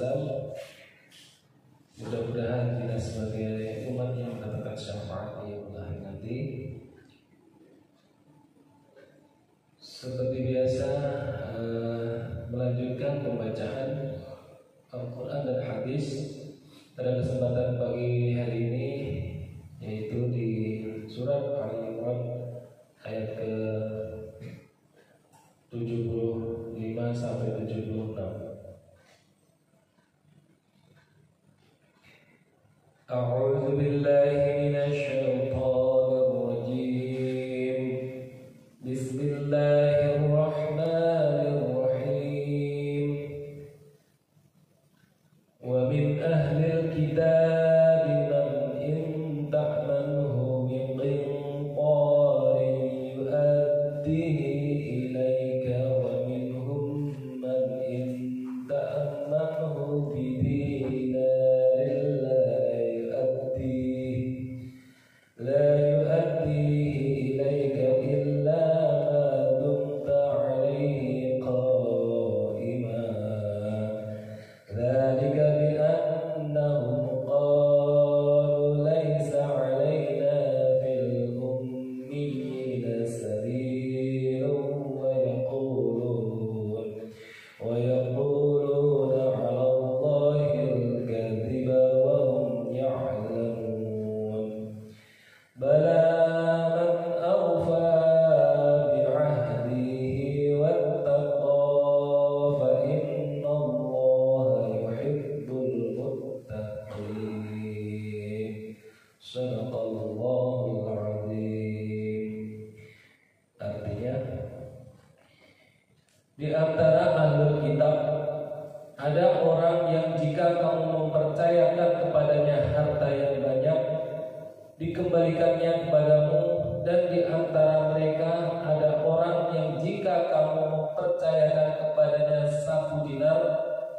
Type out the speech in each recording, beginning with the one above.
Islam. Mudah-mudahan kita sebagai umat yang mendapatkan syafaat di hari nanti. Seperti biasa, melanjutkan pembacaan Al-Quran dan Hadis pada kesempatan pagi hari ini, yaitu di surat Al-Imran ayat ke 75 sampai 76. A'udzu billahi minasy syaithanir rajim. Bismillahirrahmanirrahim. Wa min ahlil kitab man in ta'manhu bi qintarin yu'addihi ilaika wa minhum man in ta'manhu bi Di antara ahlul kitab ada orang yang jika kamu mempercayakan kepadanya harta yang banyak, dikembalikannya kepadamu, dan di antara mereka ada orang yang jika kamu mempercayakan kepadanya 1 dinar,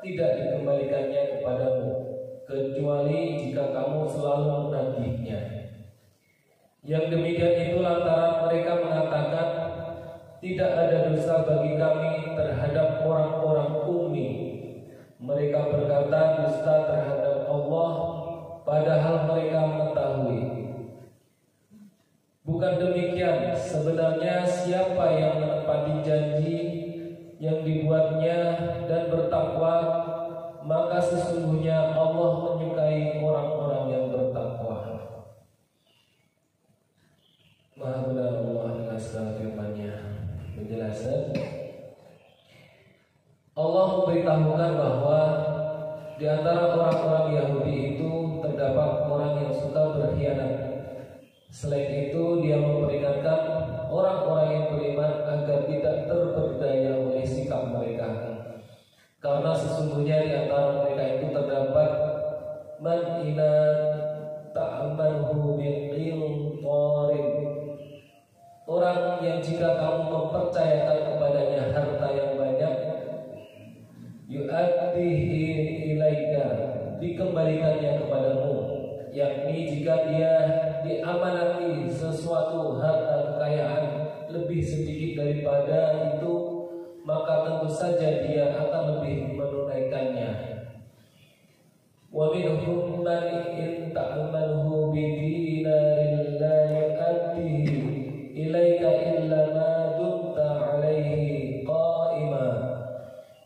tidak dikembalikannya kepadamu, kecuali jika kamu selalu menagihnya. Yang demikian itu lantaran mereka mengatakan, tidak ada dosa bagi kami terhadap orang-orang ummi. Mereka berkata dusta terhadap Allah, padahal mereka mengetahui. Bukan demikian, sebenarnya siapa yang menepati janji yang dibuatnya dan bertakwa, maka sesungguhnya Allah menyukai orang-orang yang bertakwa. Maha benar Allah dengan segala firman-Nya. Penjelasan, Allah memberitahukan bahwa di antara orang-orang Yahudi itu terdapat orang yang suka berkhianat. Selain itu, dia memperingatkan orang-orang yang beriman agar tidak terperdaya oleh sikap mereka, karena sesungguhnya di antara mereka itu terdapat man ina ta'amanhu biqintarin, orang yang jika kamu mempercayakan kepadanya harta yang banyak, yu'addihi ilaika, dikembalikannya kepadamu, yakni jika dia diamanati sesuatu harta kekayaan lebih sedikit daripada itu, maka tentu saja dia akan lebih menunaikannya. Wa minhum man in ta'amanhu bidinarin la yu'addihi ilaika illa ma dumta alaihi qa'ima.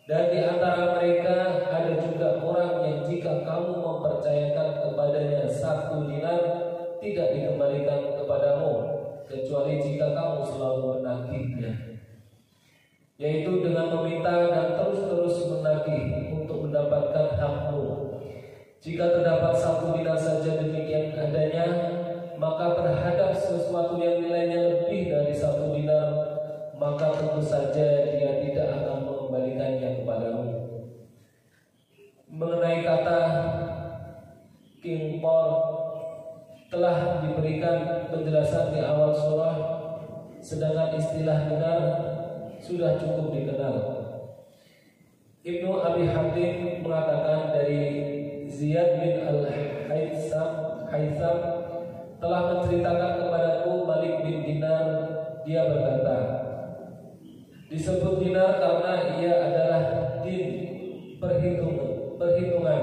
Dan di antara mereka ada juga orang yang jika kamu mempercayakan kepadanya 1 dinar, tidak dikembalikan kepadamu, kecuali jika kamu selalu menagihnya, yaitu dengan meminta dan terus-terus menagih untuk mendapatkan hakmu. Jika terdapat 1 dinar saja demikian adanya, maka terhadap sesuatu yang nilainya lebih dari 1 dinar, maka tentu saja dia tidak akan mengembalikannya kepadamu. Mengenai kata qintar telah diberikan penjelasan di awal surah, sedangkan istilah dinar sudah cukup dikenal. Ibnu Abi Hatim mengatakan dari Ziyad bin Al-Haytham telah menceritakan kepadaku Malik bin Dinar, dia berkata, disebut dinar karena ia adalah din, perhitungan perhitungan,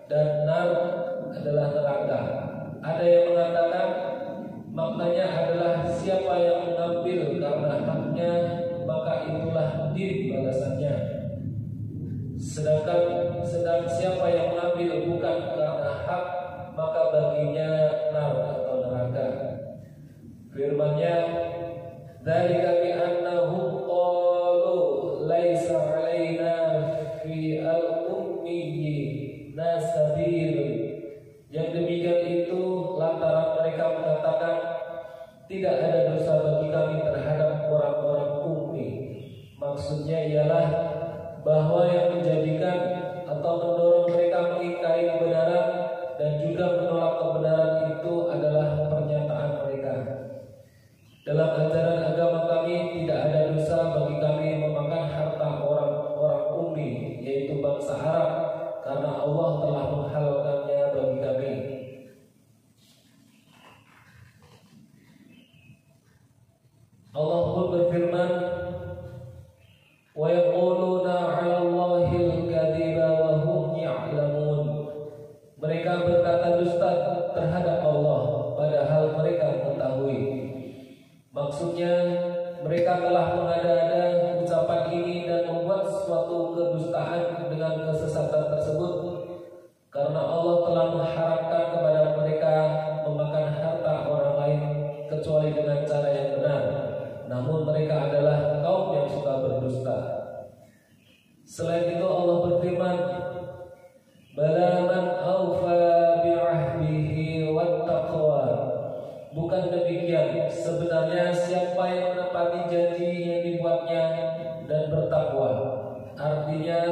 dan nar adalah neraka. Ada yang mengatakan maknanya adalah siapa yang mengambil karena haknya, maka itulah din balasannya. Sedang siapa yang mengambil bukan karena hak, maka baginya nar atau neraka. Firman-Nya, "Dzalika bi annahum qalu laisa 'alaina fi al-ummiyyi nasabil." Yang demikian itu lantaran mereka mengatakan tidak ada dosa bagi kami terhadap orang-orang ummi. Maksudnya ialah bahwa yang menjadikan atau mendorong mereka mengingkari kebenaran dan juga menolak kebenaran itu adalah pernyataan mereka. Dalam ajaran agama kami tidak ada dosa bagi kami memakan harta orang-orang ummi, yaitu bangsa Arab, karena Allah telah menghalalkannya bagi kami. Allah pun berfirman, "Wa yaquluna 'ala Allahil kadhiba wa hum ya'lamun." Mereka berkata dusta terhadap Allah padahal mereka mengetahui. Maksudnya mereka telah mengada-ada ucapan ini dan membuat suatu kedustaan dengan kesesatan tersebut, karena Allah telah mengharamkan kepada mereka memakan harta orang lain kecuali dengan cara yang benar. Namun mereka adalah kaum yang suka berdusta. Selain itu Allah berfirman, "Bala man awfa bi'ahdihi wattaqwa." Bukan demikian, sebenarnya siapa yang menepati janji yang dibuatnya dan bertakwa. Artinya,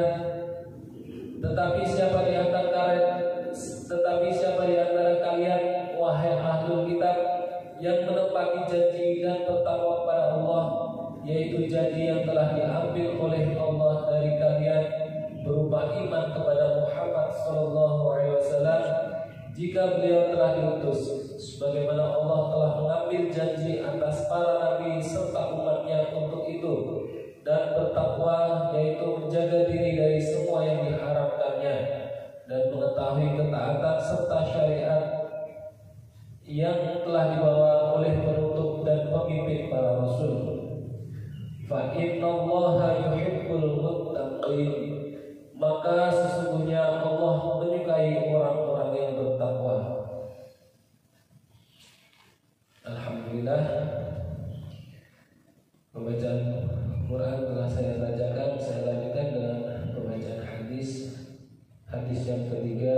tetapi siapa di antara kalian, wahai ahlul kitab, yang menepati janji dan bertakwa kepada Allah, yaitu janji yang telah diambil oleh Allah dari kalian berupa iman kepada Muhammad SAW, jika beliau telah diutus, sebagaimana Allah telah mengambil janji atas para nabi serta umatnya untuk itu, dan bertakwa, yaitu menjaga diri dari semua yang diharamkannya, dan mengetahui ketaatan serta syariat yang telah dibawa oleh penutup dan pemimpin para rasul. Fa innallaha yuhibbul muttaqin. Maka sesungguhnya Allah menyukai orang-orang yang bertakwa. Alhamdulillah, pembacaan Quran telah saya bacakan. Saya lanjutkan dengan pembacaan hadis. Hadis yang ketiga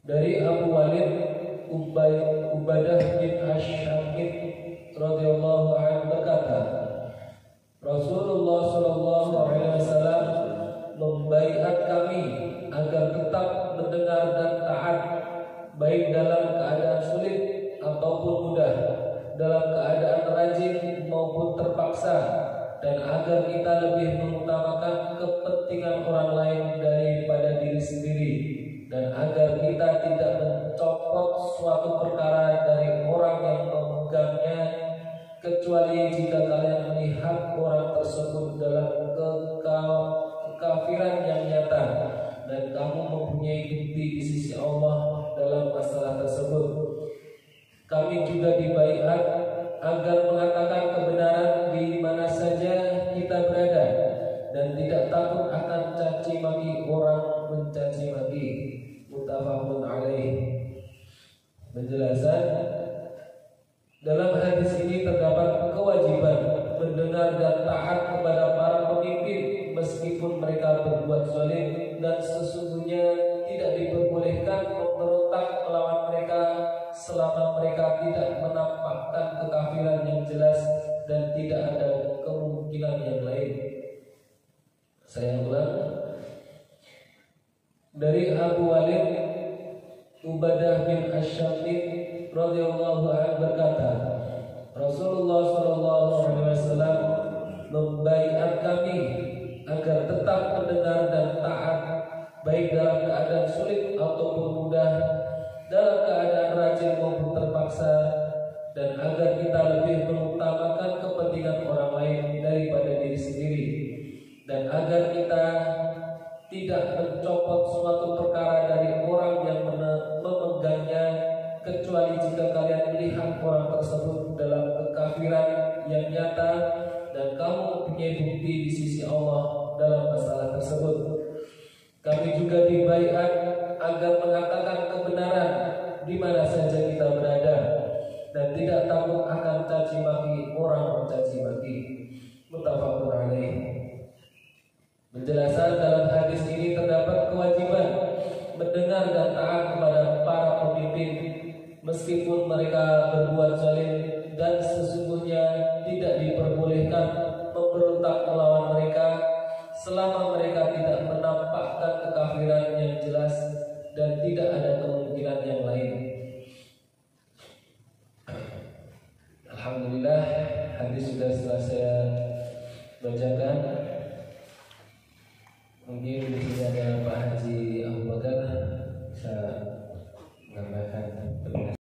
dari Abu Walid Ubadah bin Ash-Shamit radhiyallahu anhu berkata, Rasulullah sallallahu alaihi wasallam membaiat kami agar tetap mendengar dan taat, baik dalam keadaan sulit ataupun mudah, dalam keadaan rajin maupun terpaksa, dan agar kita lebih mengutamakan kepentingan orang lain daripada diri sendiri, dan agar kita tidak mencopot suatu perkara dari orang yang memegangnya, kecuali jika kalian melihat orang tersebut dalam kekafiran yang nyata, dan kamu mempunyai bukti di sisi Allah dalam masalah tersebut. Kami juga dibaiat agar mengatakan kebenaran di mana saja kita berada, dan tidak takut akan caci maki orang mencaci maki. Muttafaqun alaih. Penjelasan, dalam hadis ini terdapat kewajiban mendengar dan taat kepada para pemimpin meskipun mereka berbuat zalim, dan sesungguhnya tidak diperbolehkan memberontak melawan mereka selama mereka tidak menampakkan kekafiran yang jelas dan tidak ada kemungkinan yang lain. Saya ulang, dari Abu Walid Ubadah bin Ash-Shamit radhiyallahu anhu berkata, Rasulullah sallallahu alaihi wasallam membaiat kami agar tetap mendengar dan taat, baik dalam keadaan sulit ataupun mudah, dalam keadaan rajin maupun terpaksa, dan agar kita lebih mengutamakan kepentingan orang lain daripada diri sendiri, dan agar kita tidak mencopot suatu perkara dari orang yang memegangnya, kecuali jika kalian melihat orang tersebut dalam kekafiran yang nyata dan kamu mempunyai bukti di sisi Allah dalam masalah tersebut. Kami juga dibaiat agar mengatakan kebenaran di mana saja kita berada dan tidak takut akan caci maki orang mencaci maki. Muttafaqun alaih. Penjelasan dalam hadis ini terdapat kewajiban mendengar dan taat kepada para pemimpin meskipun mereka berbuat zalim